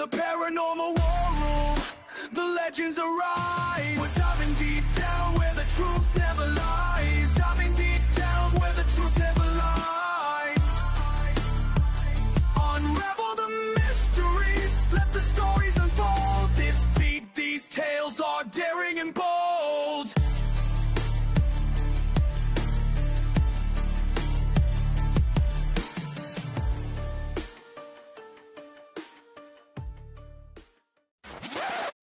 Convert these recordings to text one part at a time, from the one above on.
the paranormal war room, the legends arise. We're diving deep down where the truth never lies. Diving deep down where the truth never lies. Unravel the mysteries, let the stories unfold. This beat, these tales are daring and bold.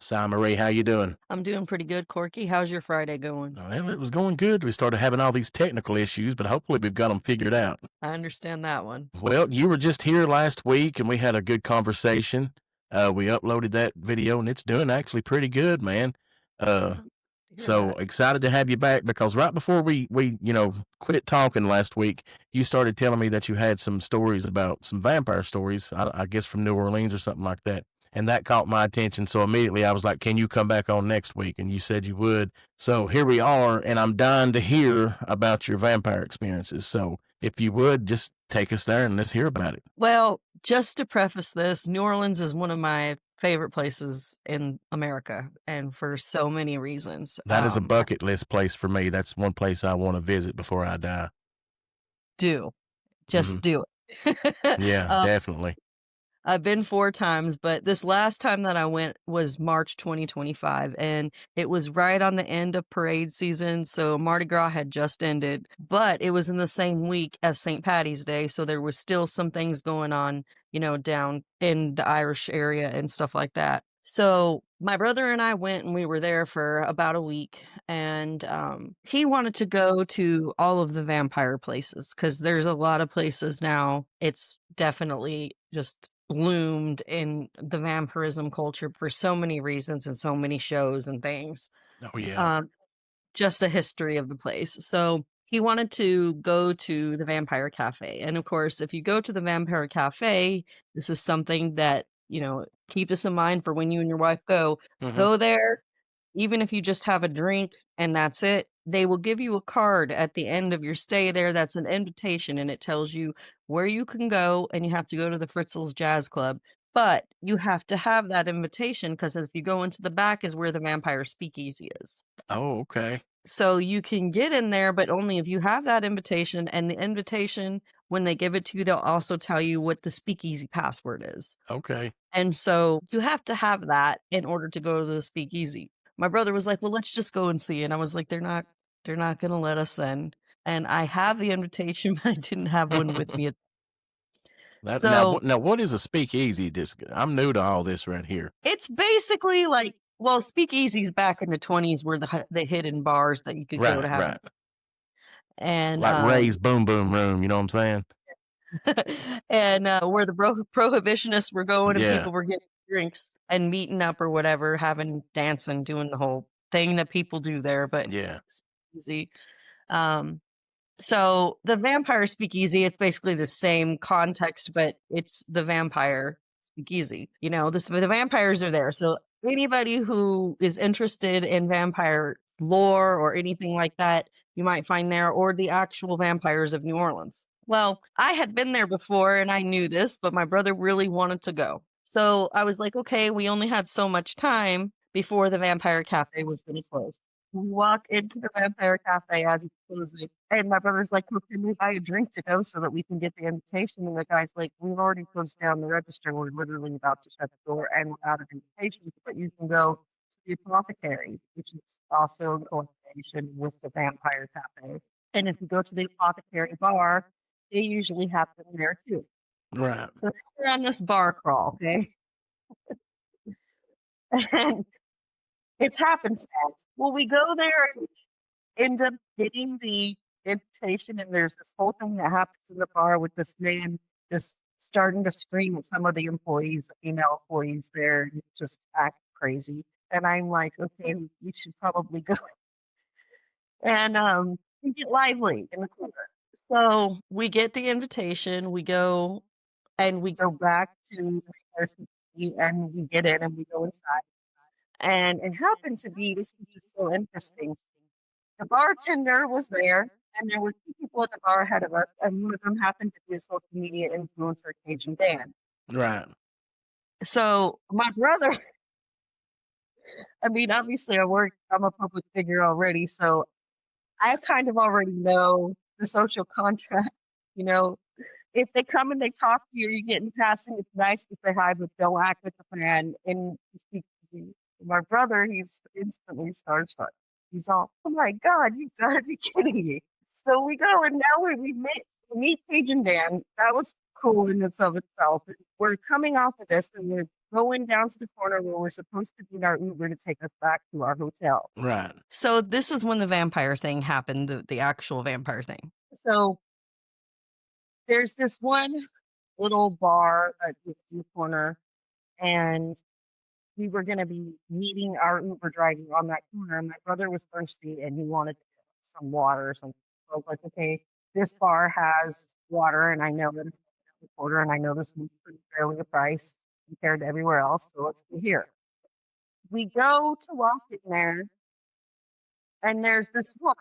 Sai Marie, how you doing? I'm doing pretty good, Corky. How's your Friday going? Well, it was going good. We started having all these technical issues, but hopefully we've got them figured out. I understand that one. Well, you were just here last week, and we had a good conversation. We uploaded that video, and it's doing actually pretty good, man. So excited to have you back, because right before we quit talking last week, you started telling me that you had some stories about some vampire stories, I guess from New Orleans or something like that. And that caught my attention. So immediately I was like, can you come back on next week? And you said you would. So here we are, and I'm dying to hear about your vampire experiences. So if you would, just take us there and let's hear about it. Well, just to preface this, New Orleans is one of my favorite places in America, and for so many reasons. That is a bucket list place for me. That's one place I want to visit before I die. Do it. Yeah, definitely. I've been 4 times, but this last time that I went was March 2025, and it was right on the end of parade season, so Mardi Gras had just ended, but it was in the same week as St. Patty's Day, so there was still some things going on, down in the Irish area and stuff like that. So my brother and I went, and we were there for about a week, and he wanted to go to all of the vampire places, because there's a lot of places now. It's definitely just bloomed in the vampirism culture for so many reasons and so many shows and things. Oh, yeah. Just the history of the place. So he wanted to go to the Vampire Cafe. And of course, if you go to the Vampire Cafe, this is something that, keep this in mind for when you and your wife go. Mhm. Go there, even if you just have a drink and that's it. They will give you a card at the end of your stay there that's an invitation, and it tells you where you can go, and you have to go to the Fritzl's Jazz Club. But you have to have that invitation, because if you go into the back is where the vampire speakeasy is. Oh, okay. So you can get in there, but only if you have that invitation, and the invitation, when they give it to you, they'll also tell you what the speakeasy password is. Okay. And so you have to have that in order to go to the speakeasy. My brother was like, well, let's just go and see. And I was like, they're not going to let us in. And I have the invitation, but I didn't have one with me. Now, what is a speakeasy? I'm new to all this right here. It's basically like, well, speakeasies back in the 20s were the hidden bars that you could go to have. Right. And like Ray's Boom Boom Room, you know what I'm saying? And where the prohibitionists were going, and Yeah. people were getting drinks and meeting up or whatever, having dancing, doing the whole thing that people do there. But Yeah. it's easy. So the vampire speakeasy, it's basically the same context, but it's the vampire speakeasy. The vampires are there. So anybody who is interested in vampire lore or anything like that, you might find there, or the actual vampires of New Orleans. Well, I had been there before and I knew this, but my brother really wanted to go. So I was like, okay, we only had so much time before the Vampire Cafe was going to close. We walk into the Vampire Cafe as it's closing, and my brother's like, well, can we buy a drink to go so that we can get the invitation? And the guy's like, we've already closed down the register. We're literally about to shut the door, and we're out of invitations, but you can go to the apothecary, which is also in coordination with the Vampire Cafe. And if you go to the apothecary bar, they usually have them there too. Right. So we're on this bar crawl, okay? And it's happenstance. Well, we go there and end up getting the invitation, and there's this whole thing that happens in the bar with this man just starting to scream at some of the employees, the female employees there, and just act crazy. And I'm like, okay, we should probably go. And we get lively in the corner. So we get the invitation, we go, and we go back to the person, and we get in and we go inside. And it happened to be, this was just so interesting. The bartender was there, and there were 2 people at the bar ahead of us, and one of them happened to be a social media influencer, Cajun Dan. Right. So my brother, I mean, obviously I'm a public figure already, so I kind of already know the social contract, you know. If they come and they talk to you, you get in passing, it's nice to say hi, but don't act like a fan and speak to me. My brother, he's instantly starstruck. He's all, "Oh my god, you gotta be kidding me." So we go and now we meet Paige and Dan. That was cool in its of itself. We're coming off of this and we're going down to the corner where we're supposed to get our Uber to take us back to our hotel. Right. So this is when the vampire thing happened, the actual vampire thing. So there's this one little bar at the corner, and we were going to be meeting our Uber driver on that corner. My brother was thirsty and he wanted some water or something. So I was like, okay, this bar has water, and I know that it's a quarter, and I know this is pretty fairly a price compared to everywhere else. So let's go here. We go to walk in there, and there's this woman,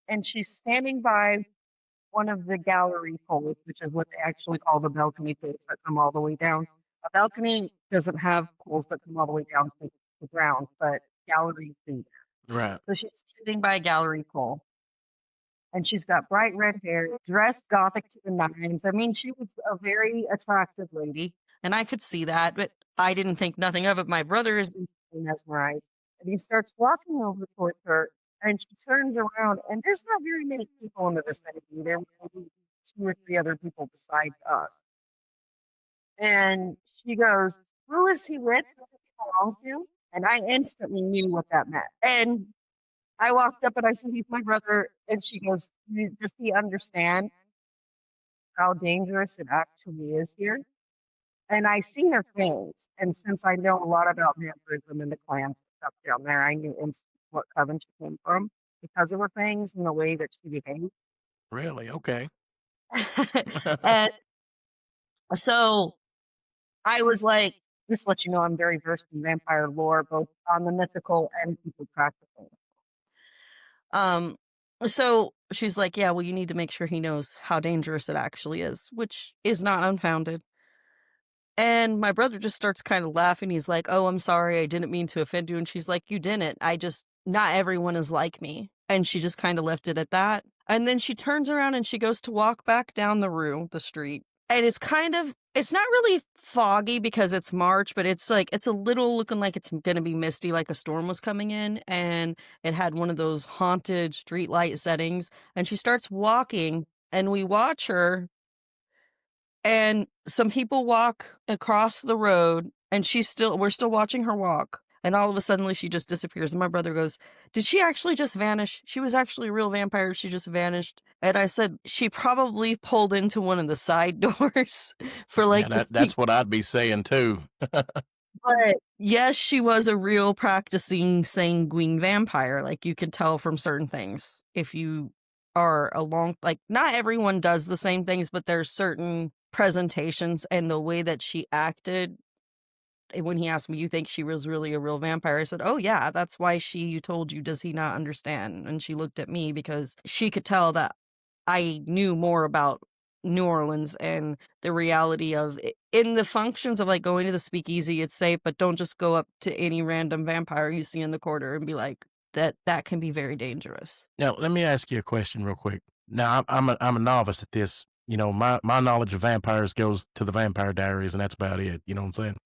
and she's standing by one of the gallery poles, which is what they actually call the balcony poles that come all the way down. A balcony doesn't have poles that come all the way down to the ground, but galleries do. Right. So she's sitting by a gallery pole, and she's got bright red hair, dressed gothic to the nines. I mean, she was a very attractive lady, and I could see that, but I didn't think nothing of it. My brother is instantly mesmerized, and he starts walking over towards her, and she turns around, and there's not very many people in the vicinity. There were maybe 2 or 3 other people besides us. And she goes, "Who is he with? Who does he belong to?" And I instantly knew what that meant. And I walked up and I said, "He's my brother." And she goes, Does he understand how dangerous it actually is here?" And I seen her face. And since I know a lot about vampirism and the clans and stuff down there, I knew instantly what coven she came from because of her fangs and the way that she behaved. Really? Okay. And so I was like, just to let you know, I'm very versed in vampire lore, both on the mythical and people practicing. Um, so she's like, "Yeah, well, you need to make sure he knows how dangerous it actually is," which is not unfounded. And my brother just starts kind of laughing. He's like, "Oh, I'm sorry. I didn't mean to offend you." And she's like, "You didn't. Not everyone is like me." And she just kind of left it at that. And then she turns around and she goes to walk back down the street. And it's not really foggy because it's March, but it's a little looking like it's going to be misty, like a storm was coming in. And it had one of those haunted street light settings. And she starts walking, and we watch her, and some people walk across the road, and we're still watching her walk. And all of a sudden she just disappears. And my brother goes, "Did she actually just vanish? She was actually a real vampire. She just vanished." And I said, "She probably pulled into one of the side doors for Yeah, like the that's what I'd be saying too. But yes, she was a real practicing sanguine vampire. Like you could tell from certain things. If you are like not everyone does the same things, but there's certain presentations and the way that she acted. When he asked me, "You think she was really a real vampire?" I said, "Oh yeah, that's why you told you, does he not understand?" And she looked at me because she could tell that I knew more about New Orleans and the reality of in the functions of like going to the speakeasy, it's safe, but don't just go up to any random vampire you see in the corner and be like, that can be very dangerous. Now, let me ask you a question real quick. Now, I'm a novice at this. You know, my knowledge of vampires goes to the Vampire Diaries, and that's about it. You know what I'm saying?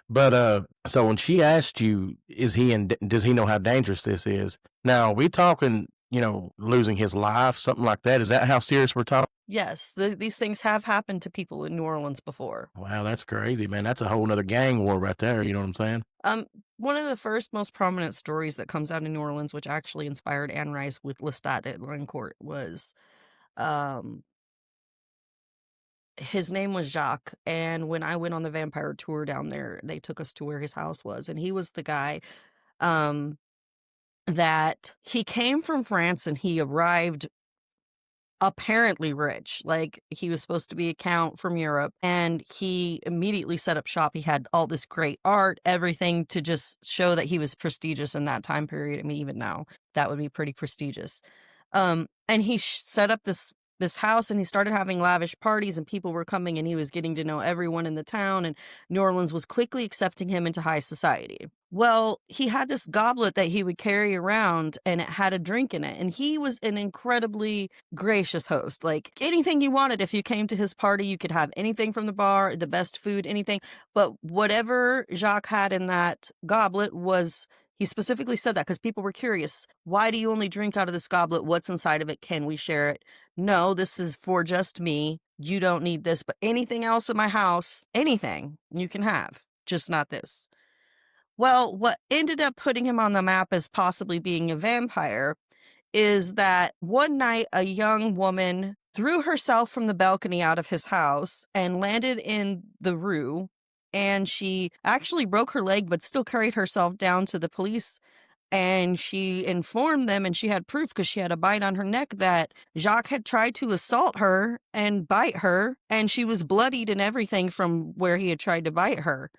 But so when she asked you, does he know how dangerous this is? Now, we talking, losing his life, something like that. Is that how serious we're talking? Yes, these things have happened to people in New Orleans before. Wow, that's crazy, man. That's a whole nother gang war right there. You know what I'm saying? One of the first most prominent stories that comes out of New Orleans, which actually inspired Anne Rice with Lestat at Court, was um his name was Jacques. And when I went on the vampire tour down there, they took us to where his house was, and he was the guy um that he came from France, and he arrived apparently rich. Like he was supposed to be a count from Europe, and he immediately set up shop. He had all this great art, everything to just show that he was prestigious in that time period. I mean, even now that would be pretty prestigious. And he set up this this house and he started having lavish parties and people were coming and he was getting to know everyone in the town and New Orleans was quickly accepting him into high society. Well, he had this goblet that he would carry around and it had a drink in it. And he was an incredibly gracious host. Like anything you wanted, if you came to his party, you could have anything from the bar, the best food, anything. But whatever Jacques had in that goblet was, he specifically said that because people were curious. Why do you only drink out of this goblet? What's inside of it? Can we share it? No, this is for just me. You don't need this, but anything else in my house, anything you can have, just not this. Well, what ended up putting him on the map as possibly being a vampire is that one night a young woman threw herself from the balcony out of his house and landed in the rue. And she actually broke her leg, but still carried herself down to the police. And she informed them, and she had proof because she had a bite on her neck that Jacques had tried to assault her and bite her. And she was bloodied and everything from where he had tried to bite her.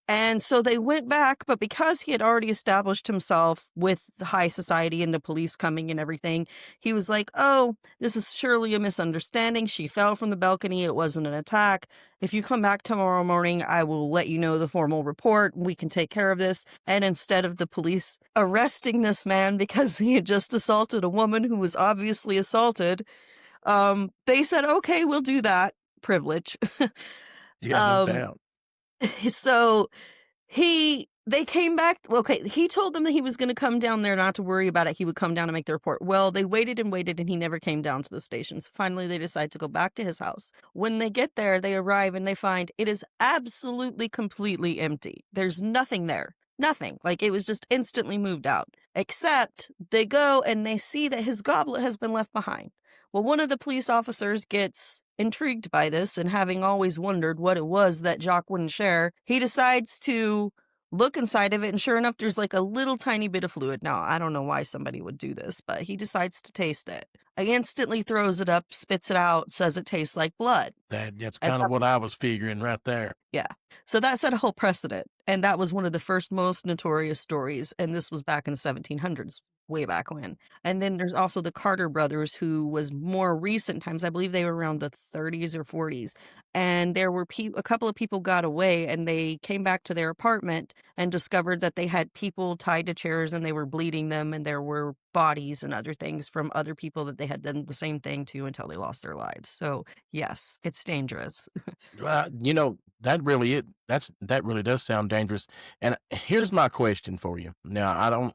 And so they went back, but because he had already established himself with the high society and the police coming and everything, he was like, oh, this is surely a misunderstanding. She fell from the balcony. It wasn't an attack. If you come back tomorrow morning, I will let you know the formal report. We can take care of this. And instead of the police arresting this man because he had just assaulted a woman who was obviously assaulted, they said, okay, we'll do that. Privilege. Yeah, no doubt. So they came back. Okay, he told them that he was going to come down there, not to worry about it. He would come down and make the report. Well, they waited and waited, and he never came down to the station. So finally, they decide to go back to his house. When they get there, they arrive and they find it is absolutely, completely empty. There's nothing there. Nothing. Like it was just instantly moved out. Except they go and they see that his goblet has been left behind. Well, one of the police officers gets intrigued by this, and having always wondered what it was that Jacques wouldn't share, he decides to look inside of it, and sure enough, there's like a little tiny bit of fluid. Now, I don't know why somebody would do this, but he decides to taste it. He instantly throws it up, spits it out, says it tastes like blood. That's kind of what I was figuring right there. Yeah. So that set a whole precedent, and that was one of the first most notorious stories, and this was back in the 1700s. Way back when. And then there's also the Carter brothers, who was more recent times. I believe they were around the 30s or 40s. And there were a couple of people got away, and they came back to their apartment and discovered that they had people tied to chairs and they were bleeding them, and there were bodies and other things from other people that they had done the same thing to until they lost their lives. So yes, it's dangerous. That really does sound dangerous. And here's my question for you. Now,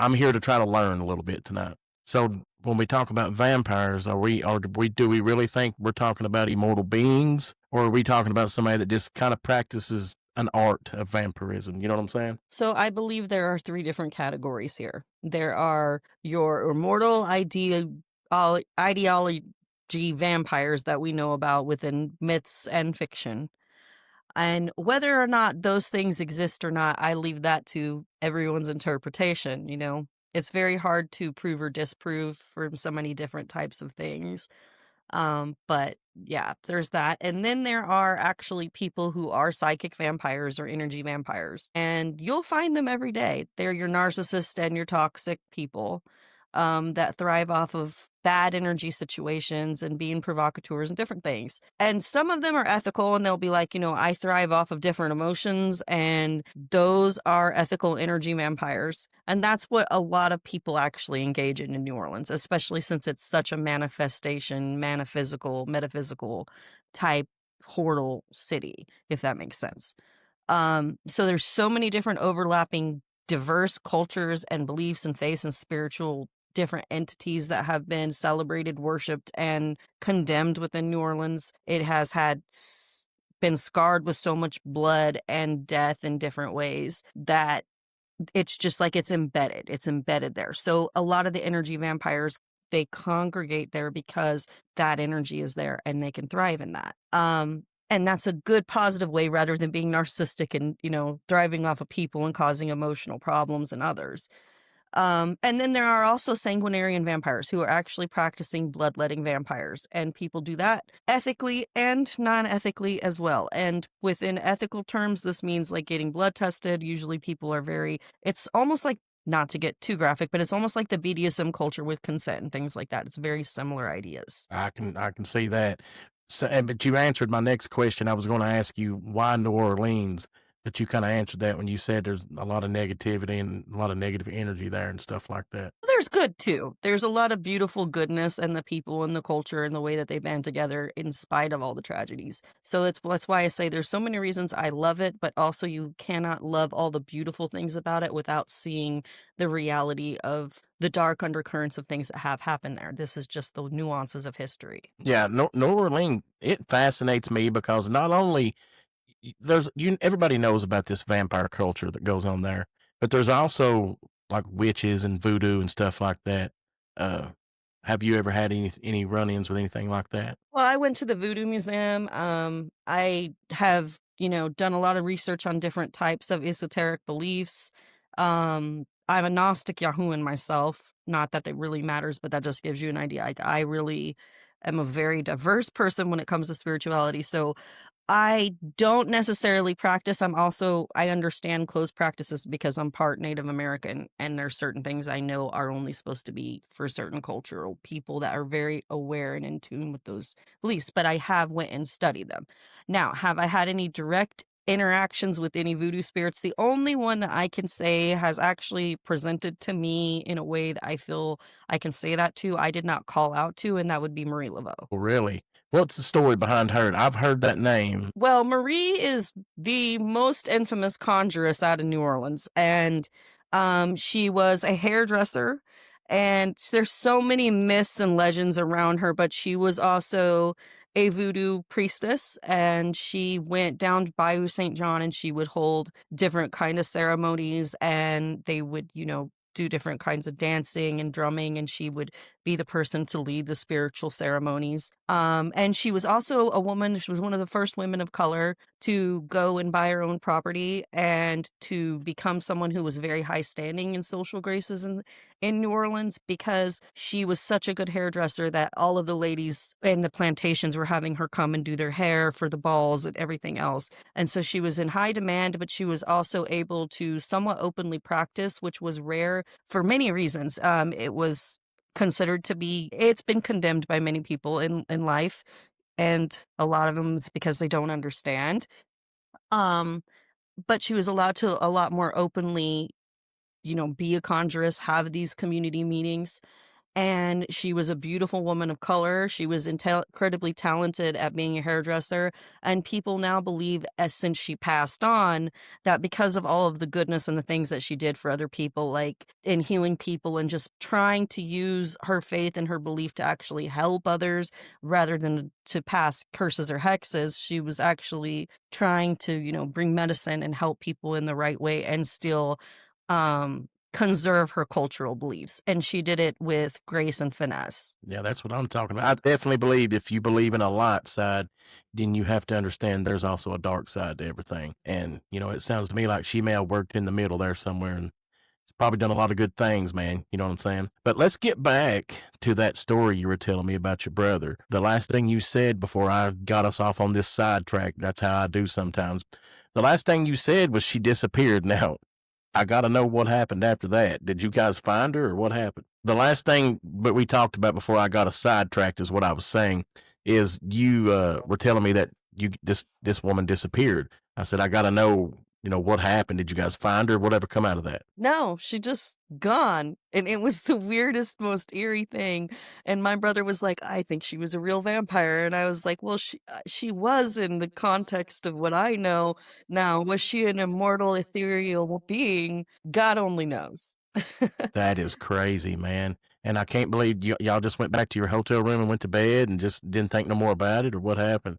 I'm here to try to learn a little bit tonight. So when we talk about vampires, do we really think we're talking about immortal beings, or are we talking about somebody that just kind of practices an art of vampirism? You know what I'm saying? So I believe there are 3 different categories here. There are your immortal ideology vampires that we know about within myths and fiction. And whether or not those things exist or not, I leave that to everyone's interpretation. It's very hard to prove or disprove from so many different types of things. But yeah, there's that. And then there are actually people who are psychic vampires or energy vampires, and you'll find them every day. They're your narcissist and your toxic people. That thrive off of bad energy situations and being provocateurs and different things. And some of them are ethical, and they'll be like, I thrive off of different emotions, and those are ethical energy vampires. And that's what a lot of people actually engage in New Orleans, especially since it's such a metaphysical type portal city, if that makes sense. So there's so many different overlapping diverse cultures and beliefs and faiths and spiritual different entities that have been celebrated, worshipped, and condemned within New Orleans. It has been scarred with so much blood and death in different ways that it's just like it's embedded there. So a lot of the energy vampires, they congregate there because that energy is there and they can thrive in that. And that's a good positive way rather than being narcissistic and, thriving off of people and causing emotional problems in others. And then there are also sanguinarian vampires who are actually practicing bloodletting vampires. And people do that ethically and non-ethically as well. And within ethical terms, this means like getting blood tested. Usually people are it's almost like not to get too graphic, but it's almost like the BDSM culture with consent and things like that. It's very similar ideas. I can see that. So, but you answered my next question. I was going to ask you why New Orleans, but you kind of answered that when you said there's a lot of negativity and a lot of negative energy there and stuff like that. There's good too. There's a lot of beautiful goodness and the people and the culture and the way that they band together in spite of all the tragedies. So that's why I say there's so many reasons I love it, but also you cannot love all the beautiful things about it without seeing the reality of the dark undercurrents of things that have happened there. This is just the nuances of history. Yeah, New Orleans, it fascinates me because not only everybody knows about this vampire culture that goes on there, but there's also like witches and voodoo and stuff like that. Uh, have you ever had any run-ins with anything like that? Well, I went to the Voodoo Museum. I have, done a lot of research on different types of esoteric beliefs. I'm a Gnostic Yahuan myself. Not that it really matters, but that just gives you an idea. I really am a very diverse person when it comes to spirituality. So I don't necessarily practice. I understand close practices because I'm part Native American, and there's certain things I know are only supposed to be for certain cultural people that are very aware and in tune with those beliefs, but I have went and studied them. Now, have I had any direct interactions with any voodoo spirits? The only one that I can say has actually presented to me in a way that I feel I can say that to, I did not call out to, and that would be Marie Laveau. Well, really? What's the story behind her? I've heard that name. Well, Marie is the most infamous conjuress out of New Orleans, and she was a hairdresser, and there's so many myths and legends around her, but she was also a voodoo priestess, and she went down to Bayou St. John, and she would hold different kind of ceremonies, and they would, do different kinds of dancing and drumming, and she would be the person to lead the spiritual ceremonies. And she was also a woman. She was one of the first women of color to go and buy her own property and to become someone who was very high standing in social graces in New Orleans, because she was such a good hairdresser that all of the ladies in the plantations were having her come and do their hair for the balls and everything else. And so she was in high demand, but she was also able to somewhat openly practice, which was rare for many reasons. It was considered to be, it's been condemned by many people in life, and a lot of them it's because they don't understand. But she was allowed to a lot more openly, be a conjuress, have these community meetings. And she was a beautiful woman of color. She was incredibly talented at being a hairdresser. And people now believe, as since she passed on, that because of all of the goodness and the things that she did for other people, like in healing people and just trying to use her faith and her belief to actually help others rather than to pass curses or hexes, she was actually trying to, bring medicine and help people in the right way and still conserve her cultural beliefs, and she did it with grace and finesse. Yeah, that's what I'm talking about. I definitely believe if you believe in a light side, then you have to understand there's also a dark side to everything. And, it sounds to me like she may have worked in the middle there somewhere and probably done a lot of good things, man. You know what I'm saying? But let's get back to that story you were telling me about your brother. The last thing you said before I got us off on this sidetrack, that's how I do sometimes. The last thing you said was she disappeared. Now, I got to know what happened after that. Did you guys find her or what happened? The last thing that we talked about before I got us sidetracked is what I was saying is you were telling me that this woman disappeared. I said, I got to know, what happened. Did you guys find her? Whatever come out of that? No, she just gone. And it was the weirdest, most eerie thing. And my brother was like, I think she was a real vampire. And I was like, well, she was in the context of what I know. Now, was she an immortal, ethereal being? God only knows. That is crazy, man. And I can't believe y'all just went back to your hotel room and went to bed and just didn't think no more about it, or what happened?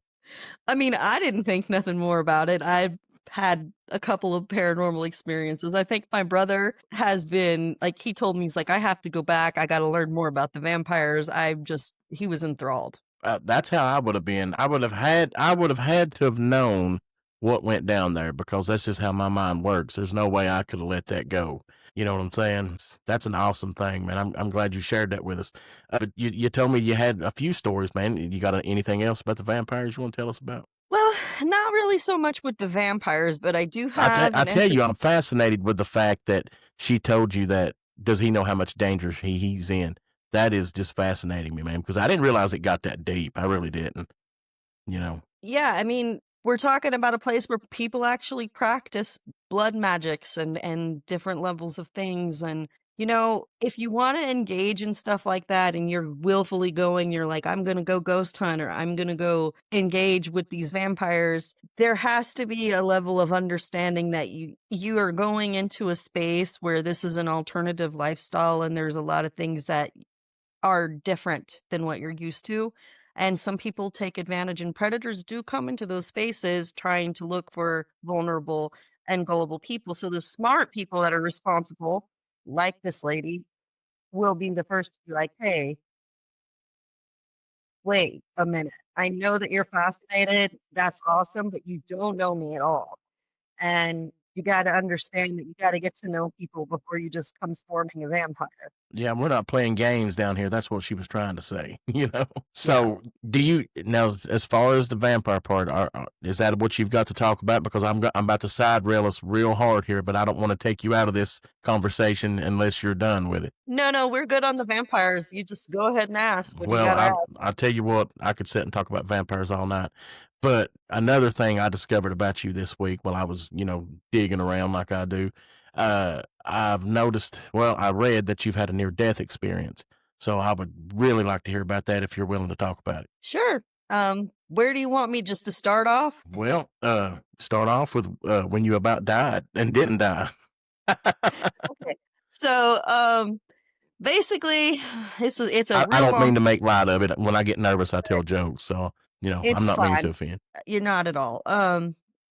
I mean, I didn't think nothing more about it. I've had a couple of paranormal experiences. I think my brother has been, like, he told me, he's like, I have to go back. I got to learn more about the vampires. He was enthralled. That's how I would have been. I would have had to have known what went down there because that's just how my mind works. There's no way I could have let that go. You know what I'm saying? That's an awesome thing, man. I'm glad you shared that with us. But you told me you had a few stories, man. You got anything else about the vampires you want to tell us about? Well, not really so much with the vampires, but I do have I an tell you, interest. I'm fascinated with the fact that she told you that. Does he know how much danger he's in? That is just fascinating me, man, because I didn't realize it got that deep. I really didn't. You know. Yeah, I mean, we're talking about a place where people actually practice blood magics and different levels of things. And, if you want to engage in stuff like that and you're willfully going, you're like, I'm going to go ghost hunt or I'm going to go engage with these vampires, there has to be a level of understanding that you are going into a space where this is an alternative lifestyle and there's a lot of things that are different than what you're used to. And some people take advantage, and predators do come into those spaces trying to look for vulnerable and gullible people. So the smart people that are responsible, like this lady, will be the first to be like, hey, wait a minute. I know that you're fascinated. That's awesome, but you don't know me at all. And you got to understand that you got to get to know people before you just come swarming a vampire. Yeah, we're not playing games down here. That's what she was trying to say, you know. Yeah. So, do you now, as far as the vampire part, is that what you've got to talk about? Because I'm about to side rail us real hard here, but I don't want to take you out of this conversation unless you're done with it. No, we're good on the vampires. You just go ahead and ask. What do you Well, got to ask? I tell you what, I could sit and talk about vampires all night. But another thing I discovered about you this week while I was, digging around like I do, I've noticed. Well, I read that you've had a near death experience. So I would really like to hear about that if you're willing to talk about it. Sure. Where do you want me just to start off? Well, start off with when you about died and didn't die. Okay. So, basically, it's a I real don't mean long. to make light of it. When I get nervous, I tell jokes. So, I'm It's not meaning to fine. offend. You're not at all.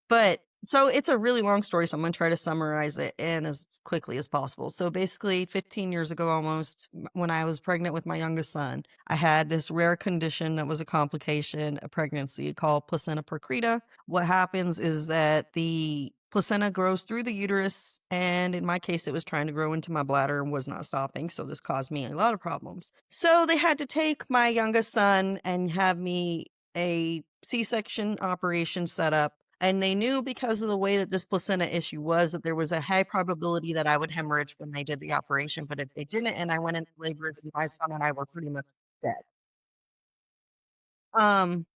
But so it's a really long story, so I'm gonna try to summarize it in as quickly as possible. So basically, 15 years ago, almost, when I was pregnant with my youngest son, I had this rare condition that was a complication of pregnancy called placenta prurita. What happens is that the placenta grows through the uterus, and in my case, it was trying to grow into my bladder and was not stopping. So this caused me a lot of problems. So they had to take my youngest son and have me a C-section operation set up. And they knew, because of the way that this placenta issue was, that there was a high probability that I would hemorrhage when they did the operation. But if they didn't and I went into labor, then my son and I were pretty much dead.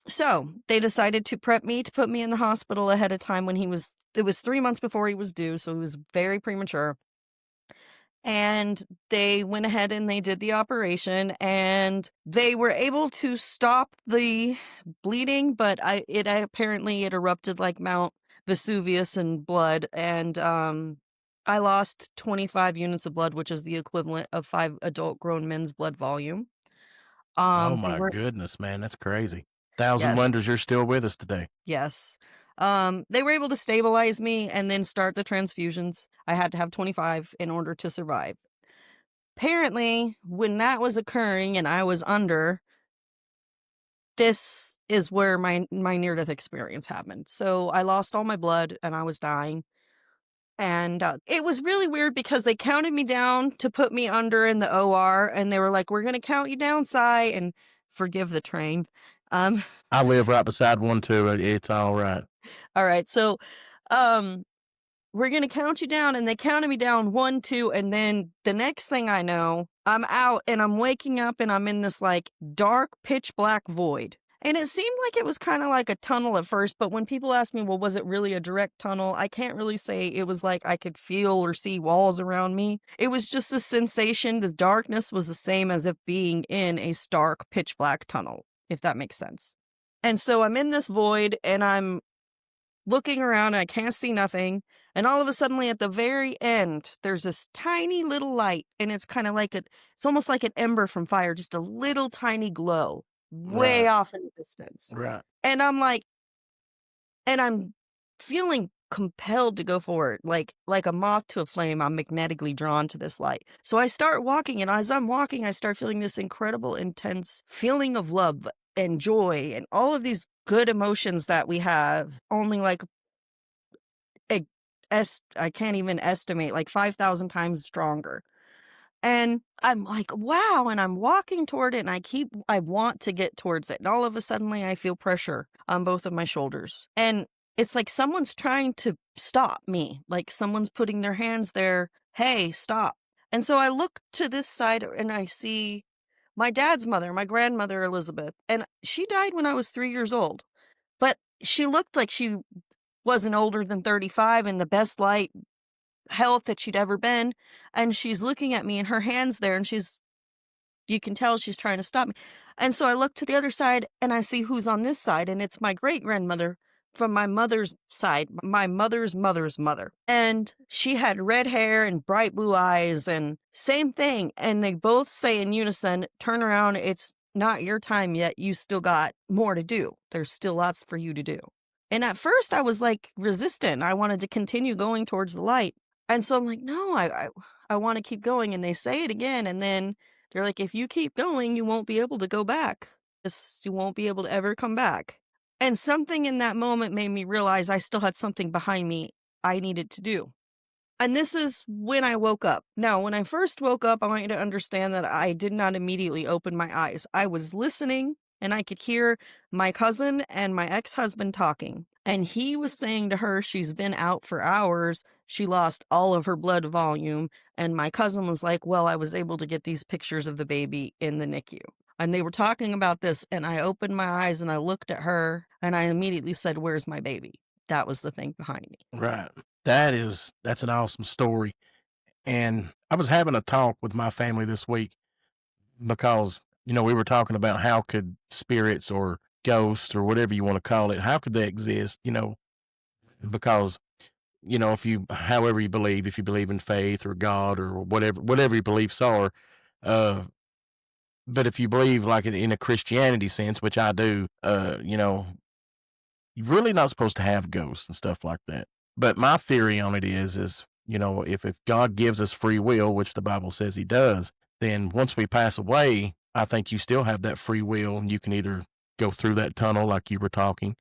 So they decided to prep me to put me in the hospital ahead of time it was 3 months before he was due, so he was very premature. And they went ahead and they did the operation, and they were able to stop the bleeding, but apparently it erupted like Mount Vesuvius in blood, and I lost 25 units of blood, which is the equivalent of 5 adult grown men's blood volume. Oh They my were goodness, man, that's crazy. Thousand Yes. wonders you're still with us today. Yes. They were able to stabilize me and then start the transfusions. I had to have 25 in order to survive. Apparently, when that was occurring and I was under, this is where my near death experience happened. So I lost all my blood and I was dying. And it was really weird because they counted me down to put me under in the OR, and they were like, "We're going to count you down, Sai," and forgive the train. Um, I live right beside one too. It's all right. all right. So, um, we're going to count you down. And they counted me down 1, 2. And then the next thing I know, I'm out and I'm waking up and I'm in this like dark, pitch black void. And it seemed like it was kind of like a tunnel at first. But when people ask me, well, was it really a direct tunnel? I can't really say. It was like I could feel or see walls around me. It was just a sensation. The darkness was the same as if being in a stark, pitch black tunnel, if that makes sense. And so I'm in this void and I'm looking around and I can't see nothing. And all of a sudden, at the very end, there's this tiny little light, and it's kind of like it's almost like an ember from fire, just a little tiny glow way Right. off in the distance. Right. And I'm feeling compelled to go for it. Like a moth to a flame, I'm magnetically drawn to this light. So I start walking, and as I'm walking, I start feeling this incredible, intense feeling of love and joy and all of these good emotions that we have, only like I can't even estimate, like 5,000 times stronger. And I'm like, wow. And I'm walking toward it and I want to get towards it. And all of a sudden, I feel pressure on both of my shoulders. And it's like someone's trying to stop me. Like someone's putting their hands there. Hey, stop. And so I look to this side and I see my dad's mother, my grandmother, Elizabeth. And she died when I was 3 years old. But she looked like she wasn't older than 35 in the best light health that she'd ever been. And she's looking at me and her hand's there and you can tell she's trying to stop me. And so I look to the other side and I see who's on this side. And it's my great grandmother from my mother's side, my mother's mother's mother. And she had red hair and bright blue eyes and same thing. And they both say in unison, turn around. It's not your time yet. You still got more to do. There's still lots for you to do. And at first I was like resistant. I wanted to continue going towards the light. And so I'm like, no, I want to keep going. And they say it again. And then they're like, if you keep going, you won't be able to go back. You won't be able to ever come back. And something in that moment made me realize I still had something behind me I needed to do. And this is when I woke up. Now, when I first woke up, I want you to understand that I did not immediately open my eyes. I was listening and I could hear my cousin and my ex-husband talking. And he was saying to her, she's been out for hours. She lost all of her blood volume. And my cousin was like, well, I was able to get these pictures of the baby in the NICU. And they were talking about this. And I opened my eyes and I looked at her and I immediately said, where's my baby? That was the thing behind me. Right. That's an awesome story. And I was having a talk with my family this week because, we were talking about how could spirits or ghosts or whatever you want to call it, how could they exist, because, however you believe, if you believe in faith or God or whatever your beliefs are, uh, but if you believe like in a Christianity sense, which I do, you're really not supposed to have ghosts and stuff like that. But my theory on it is, if God gives us free will, which the Bible says he does, then once we pass away, I think you still have that free will and you can either go through that tunnel like you were talking,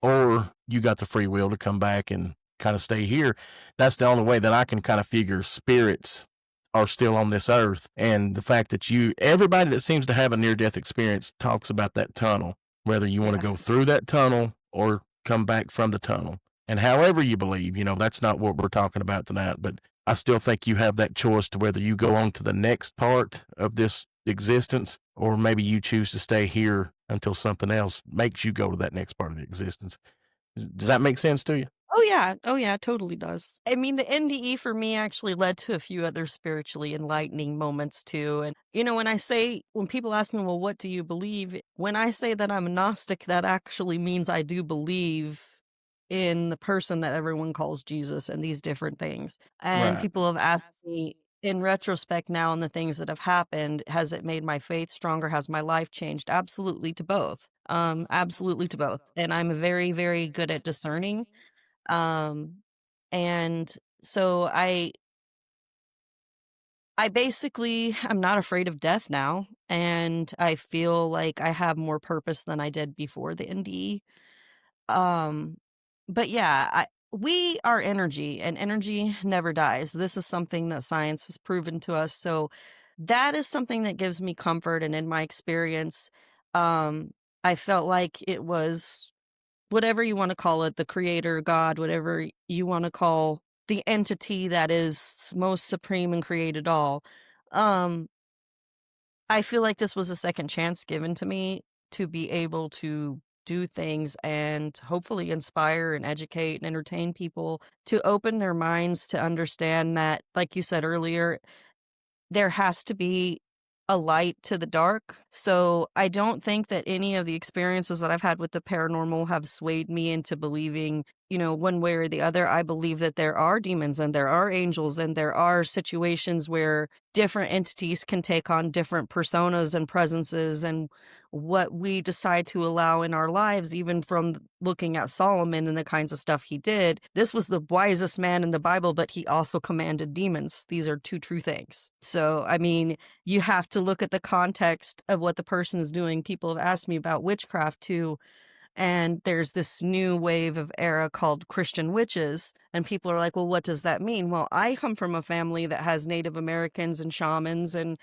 or you got the free will to come back and kind of stay here. That's the only way that I can kind of figure spirits are still on this earth. And the fact that everybody that seems to have a near-death experience talks about that tunnel, whether you want to go through that tunnel or come back from the tunnel. And however you believe, that's not what we're talking about tonight, but I still think you have that choice to whether you go on to the next part of this existence, or maybe you choose to stay here until something else makes you go to that next part of the existence. Does that make sense to you? Oh yeah, it totally does. I mean, the NDE for me actually led to a few other spiritually enlightening moments too. And when people ask me, well, what do you believe? When I say that I'm a Gnostic, that actually means I do believe in the person that everyone calls Jesus and these different things. And Right. people have asked me in retrospect now on the things that have happened, has it made my faith stronger? Has my life changed? Absolutely to both. Absolutely to both. And I'm very, very good at discerning. And so I basically I'm not afraid of death now, and I feel like I have more purpose than I did before the NDE. Um, but yeah, we are energy, and energy never dies. This is something that science has proven to us. So that is something that gives me comfort. And in my experience, I felt like it was whatever you want to call it, the creator, God, whatever you want to call the entity that is most supreme and created all. Um, I feel like this was a second chance given to me to be able to do things and hopefully inspire and educate and entertain people to open their minds to understand that, like you said earlier, there has to be a light to the dark. So I don't think that any of the experiences that I've had with the paranormal have swayed me into believing, one way or the other. I believe that there are demons and there are angels and there are situations where different entities can take on different personas and presences, and what we decide to allow in our lives, even from looking at Solomon and the kinds of stuff he did. This was the wisest man in the Bible, but he also commanded demons. These are two true things. So, I mean, you have to look at the context of what the person is doing. People have asked me about witchcraft too. And there's this new wave of era called Christian witches. And people are like, well, what does that mean? Well, I come from a family that has Native Americans and shamans and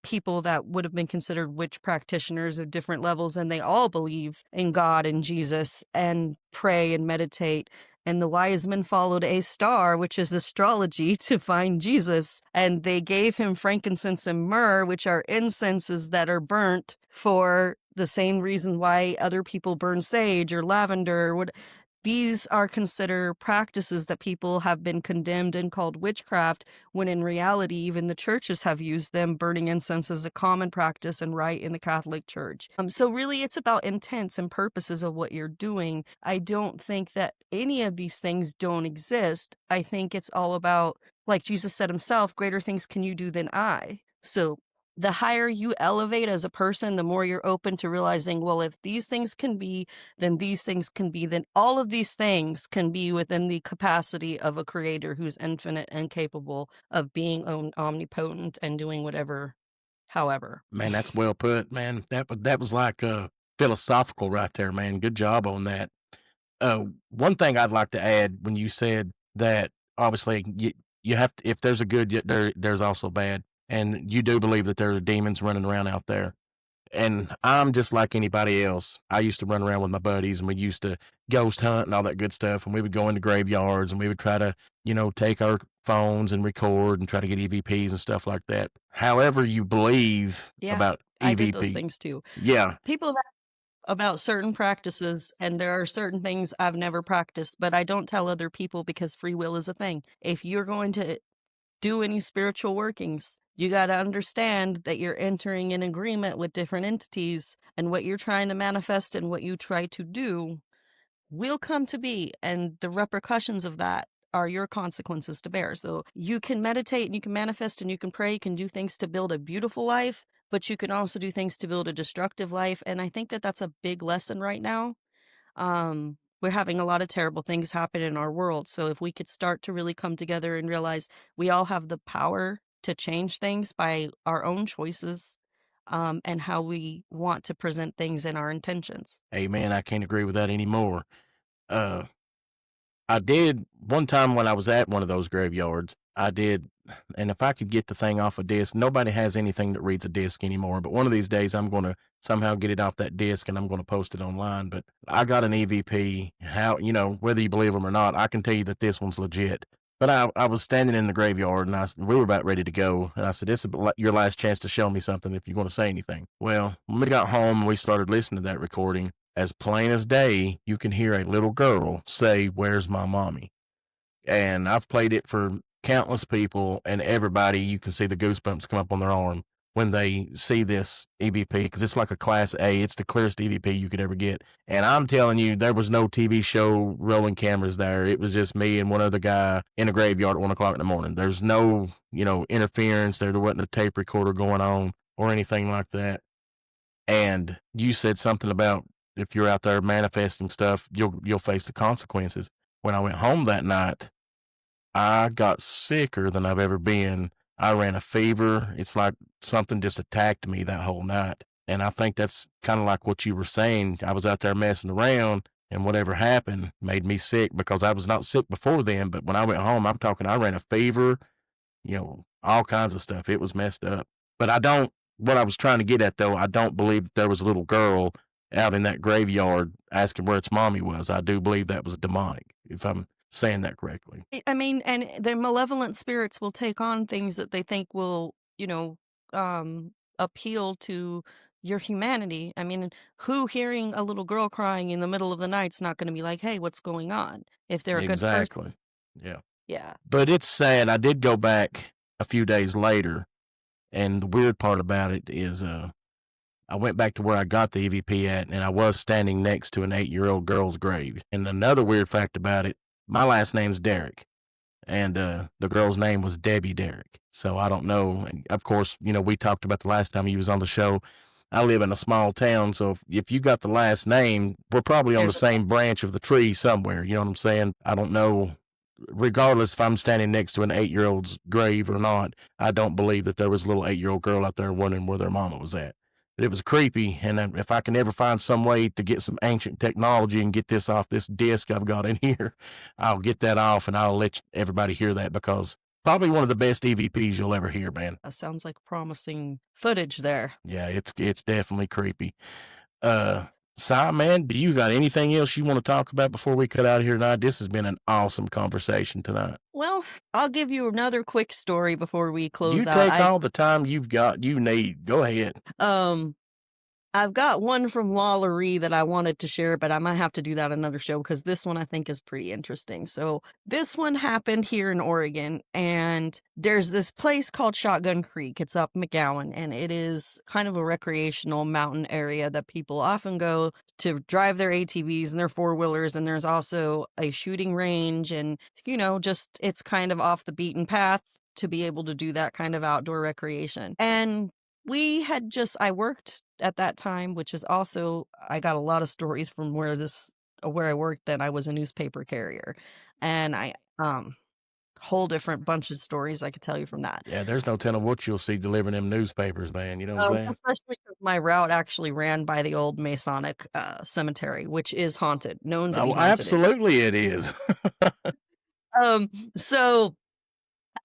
people that would have been considered witch practitioners of different levels. And they all believe in God and Jesus and pray and meditate. And the wise men followed a star, which is astrology, to find Jesus. And they gave him frankincense and myrrh, which are incenses that are burnt for the same reason why other people burn sage or lavender. These are considered practices that people have been condemned and called witchcraft, when in reality, even the churches have used them. Burning incense is a common practice and rite in the Catholic Church. So really, it's about intents and purposes of what you're doing. I don't think that any of these things don't exist. I think it's all about, like Jesus said himself, greater things can you do than I. So the higher you elevate as a person, the more you're open to realizing, well, if these things can be, then these things can be, then all of these things can be within the capacity of a creator who's infinite and capable of being omnipotent and doing whatever, however. Man, that's well put, man. That was like philosophical right there, man. Good job on that. One thing I'd like to add, when you said that obviously you have to, if there's a good, there's also bad. And you do believe that there are demons running around out there. And I'm just like anybody else. I used to run around with my buddies, and we used to ghost hunt and all that good stuff. And we would go into graveyards, and we would try to, take our phones and record and try to get EVPs and stuff like that. However you believe about EVP. I did those things too. Yeah. People have asked about certain practices, and there are certain things I've never practiced, but I don't tell other people because free will is a thing. If you're going to do any spiritual workings, you got to understand that you're entering in agreement with different entities, and what you're trying to manifest and what you try to do will come to be, and the repercussions of that are your consequences to bear. So you can meditate and you can manifest and you can pray, you can do things to build a beautiful life, but you can also do things to build a destructive life. And I think that that's a big lesson right now. We're having a lot of terrible things happen in our world. So if we could start to really come together and realize we all have the power to change things by our own choices, and how we want to present things in our intentions. Amen. I can't agree with that anymore. I did one time when I was at one of those graveyards. I did, and if I could get the thing off a disc, nobody has anything that reads a disc anymore. But one of these days, I'm going to somehow get it off that disc, and I'm going to post it online. But I got an EVP. How, whether you believe them or not, I can tell you that this one's legit. But I was standing in the graveyard, and we were about ready to go. And I said, "This is your last chance to show me something if you're going to say anything." Well, when we got home, we started listening to that recording. As plain as day, you can hear a little girl say, "Where's my mommy?" And I've played it for countless people, and everybody, you can see the goosebumps come up on their arm when they see this EVP, because it's like a Class A. It's the clearest EVP you could ever get. And I'm telling you, there was no TV show rolling cameras there. It was just me and one other guy in a graveyard at 1 o'clock in the morning. There's no, interference. There wasn't a tape recorder going on or anything like that. And you said something about, if you're out there manifesting stuff, you'll face the consequences. When I went home that night, I got sicker than I've ever been. I ran a fever. It's like something just attacked me that whole night. And I think that's kind of like what you were saying. I was out there messing around, and whatever happened made me sick, because I was not sick before then. But when I went home, I'm talking, I ran a fever, all kinds of stuff. It was messed up. But what I was trying to get at, though, I don't believe that there was a little girl out in that graveyard asking where its mommy was. I do believe that was demonic, if I'm saying that correctly. I mean, and the malevolent spirits will take on things that they think will, appeal to your humanity. I mean, who hearing a little girl crying in the middle of the night is not going to be like, "Hey, what's going on?" If they're a good person. Exactly. Yeah. Yeah. But it's sad. I did go back a few days later, and the weird part about it is I went back to where I got the EVP at, and I was standing next to an 8-year-old girl's grave. And another weird fact about it, my last name's Derek, and the girl's name was Debbie Derek. So I don't know. And of course, we talked about the last time you was on the show. I live in a small town, so if you got the last name, we're probably on the same branch of the tree somewhere. You know what I'm saying? I don't know. Regardless if I'm standing next to an 8-year-old's grave or not, I don't believe that there was a little 8-year-old girl out there wondering where their mama was at. It was creepy, and if I can ever find some way to get some ancient technology and get this off this disc I've got in here, I'll get that off, and I'll let everybody hear that, because probably one of the best EVPs you'll ever hear, man. That sounds like promising footage there. Yeah, it's definitely creepy. Sai, man, do you got anything else you want to talk about before we cut out of here tonight? This has been an awesome conversation tonight. Well, I'll give you another quick story before we close You out. take all the time you need. Go ahead. I've got one from Lalaurie that I wanted to share, but I might have to do that another show because this one I think is pretty interesting. So this one happened here in Oregon, and there's this place called Shotgun Creek. It's up McGowan, and it is kind of a recreational mountain area that people often go to drive their ATVs and their four-wheelers, and there's also a shooting range, and, just it's kind of off the beaten path to be able to do that kind of outdoor recreation. And I worked at that time, which is also, I got a lot of stories from where I worked, that I was a newspaper carrier, and I, whole different bunch of stories I could tell you from that. Yeah, there's no telling what you'll see delivering them newspapers, man. You know what I'm saying? Especially because my route actually ran by the old Masonic cemetery, which is haunted, known to be haunted. Absolutely it is. So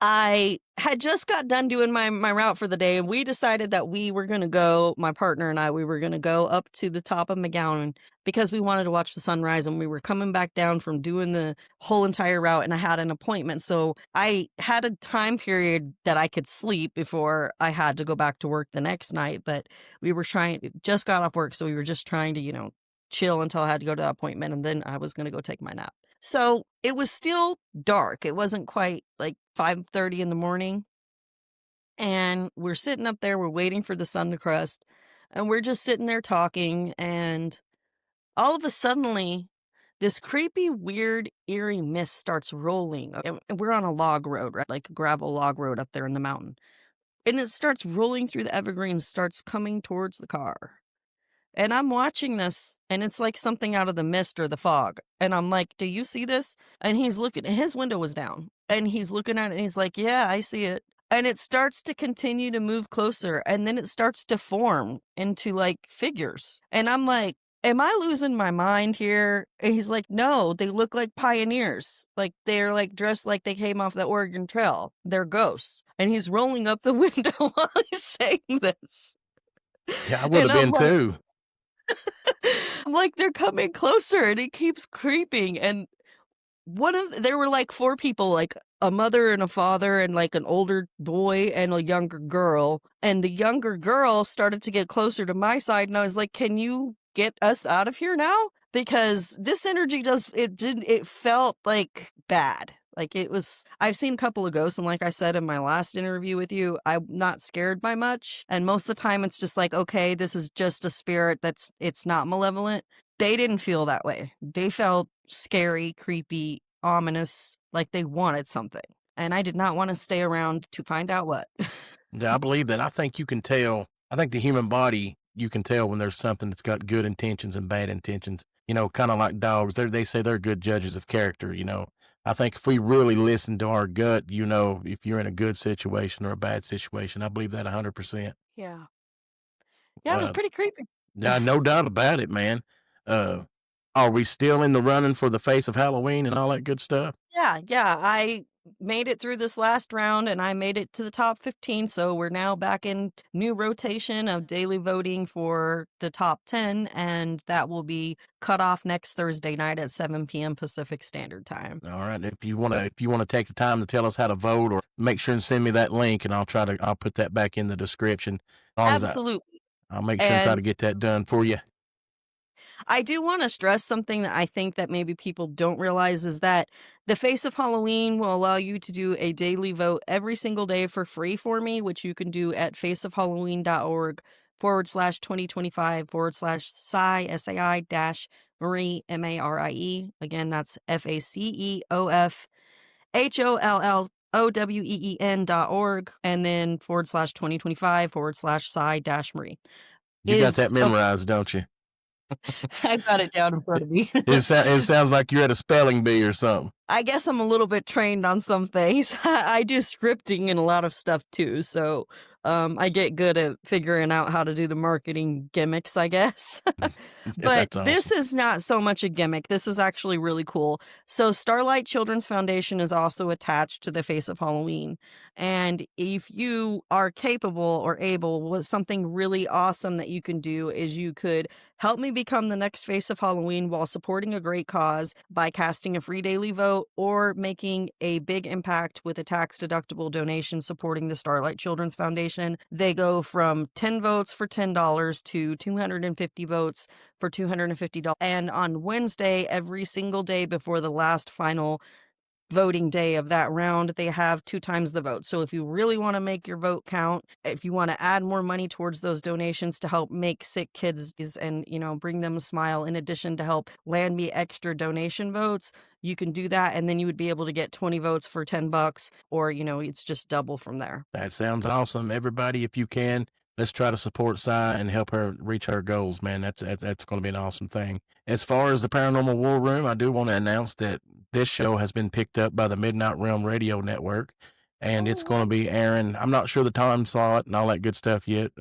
I had just got done doing my route for the day, and we decided that my partner and I, we were going to go up to the top of McGowan because we wanted to watch the sunrise, and we were coming back down from doing the whole entire route, and I had an appointment. So I had a time period that I could sleep before I had to go back to work the next night, but just got off work, so we were just trying to, chill until I had to go to that appointment, and then I was going to go take my nap. So it was still dark. It wasn't quite like 5:30 in the morning. And we're sitting up there, we're waiting for the sun to crest, and we're just sitting there talking. And all of a sudden, this creepy, weird, eerie mist starts rolling. And we're on a log road, right? Like a gravel log road up there in the mountain. And it starts rolling through the evergreens, starts coming towards the car. And I'm watching this, and it's like something out of the mist or the fog. And I'm like, do you see this? And he's looking, and his window was down. And he's looking at it, and he's like, yeah, I see it. And it starts to continue to move closer, and then it starts to form into like figures. And I'm like, am I losing my mind here? And he's like, no, they look like pioneers. Like they're like dressed like they came off the Oregon Trail. They're ghosts. And he's rolling up the window while he's saying this. Yeah, I would have been too. I'm like, they're coming closer, and it keeps creeping. And there were like 4 people, like a mother and a father and like an older boy and a younger girl. And the younger girl started to get closer to my side, and I was like, can you get us out of here now? Because this energy it felt like bad. Like I've seen a couple of ghosts, and like I said in my last interview with you, I'm not scared by much. And most of the time it's just like, okay, this is just a spirit it's not malevolent. They didn't feel that way. They felt scary, creepy, ominous, like they wanted something. And I did not want to stay around to find out what. Yeah, I believe that. I think you can tell. I think the human body, you can tell when there's something that's got good intentions and bad intentions. Kind of like dogs. They say they're good judges of character, I think if we really listen to our gut, if you're in a good situation or a bad situation. I believe that 100%. Yeah. Yeah, it was pretty creepy. Yeah, no doubt about it, man. Are we still in the running for the Face of Halloween and all that good stuff? Yeah. I made it through this last round, and I made it to the top 15. So we're now back in new rotation of daily voting for the top 10, and that will be cut off next Thursday night at 7 p.m. Pacific Standard Time. All right. If you want to take the time to tell us how to vote, or make sure and send me that link, and I'll put that back in the description. Absolutely. I'll make sure and try to get that done for you. I do want to stress something that I think that maybe people don't realize is that the Face of Halloween will allow you to do a daily vote every single day for free for me, which you can do at faceofhalloween.org/2025/Sai, SAI-Marie, MARIE. Again, that's FACEOFHOLLOWEEN.org, and then /2025/Sai-Marie. You got that memorized, don't you? I've got it down in front of me. It sounds like you're at a spelling bee or something. I guess I'm a little bit trained on some things. I do scripting and a lot of stuff too. So I get good at figuring out how to do the marketing gimmicks, I guess. But That's this awesome. is not so much a gimmick. This is actually really cool. So Starlight Children's Foundation is also attached to the Face of Halloween. And if you are capable or able, what something really awesome that you can do is you could help me become the next Face of Halloween while supporting a great cause by casting a free daily vote or making a big impact with a tax-deductible donation supporting the Starlight Children's Foundation. They go from 10 votes for $10 to 250 votes for $250. And on Wednesday, every single day before the last final voting day of that round, they have 2 times the vote. So if you really want to make your vote count, if you want to add more money towards those donations to help make sick kids and, bring them a smile, in addition to help land me extra donation votes, you can do that. And then you would be able to get 20 votes for $10, or, it's just double from there. That sounds awesome. Everybody, if you can, let's try to support Sai and help her reach her goals, man. That's going to be an awesome thing. As far as the Paranormal War Room, I do want to announce that this show has been picked up by the Midnight Realm Radio Network, and it's going to be airing. I'm not sure the time slot and all that good stuff yet.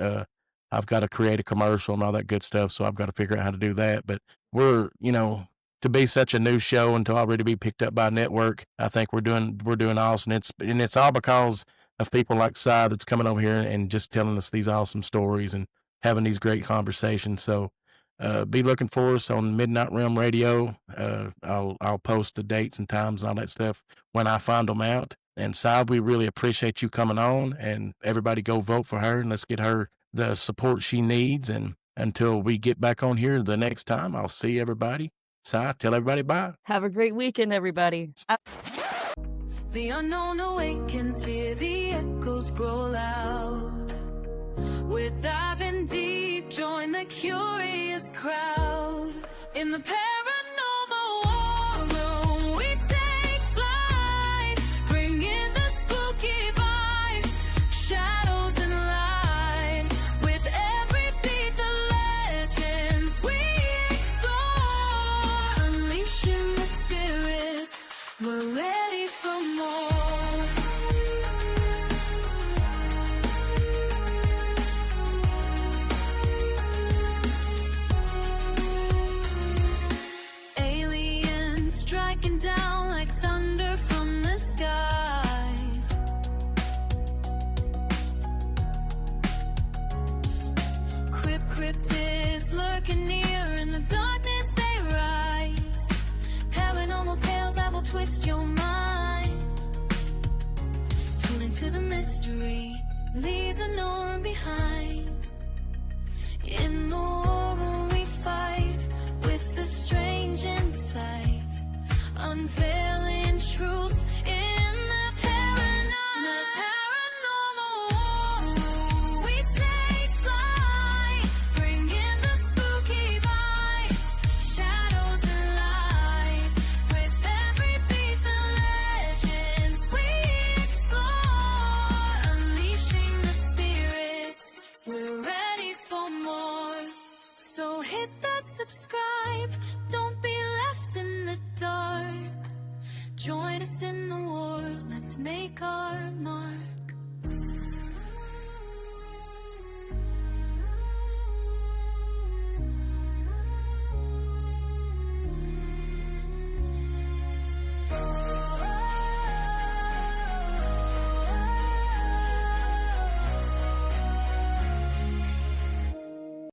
I've got to create a commercial and all that good stuff, so I've got to figure out how to do that. But we're, to be such a new show and to already be picked up by a network, I think we're doing awesome. It's all because of people like Sai that's coming over here and just telling us these awesome stories and having these great conversations. So be looking for us on Midnight Realm Radio. I'll post the dates and times and all that stuff when I find them out. And Sai, we really appreciate you coming on, and everybody go vote for her and let's get her the support she needs. And until we get back on here the next time, I'll see everybody. Sai, tell everybody bye. Have a great weekend, everybody. The unknown awakens, hear the echoes grow loud. We're diving deep, join the curious crowd. In the paranormal war room, we take flight, bringing the spooky vibes, shadows and light. With every beat, the legends we explore, unleashing the spirits. We're ready for more. Aliens striking down like thunder from the skies. Cryptids lurking near, in the darkness they rise. Paranormal tales that will twist your mind. Tune into the mystery, leave the norm behind. In the war room we fight with the strange insight, unveiling truths in the paranormal war room. We take flight, bringing the spooky vibes, shadows and light. With every beat, the legends we explore, unleashing the spirits. We're ready for more. So hit that subscribe, don't be left in the dark. Join us in the war, let's make our mark.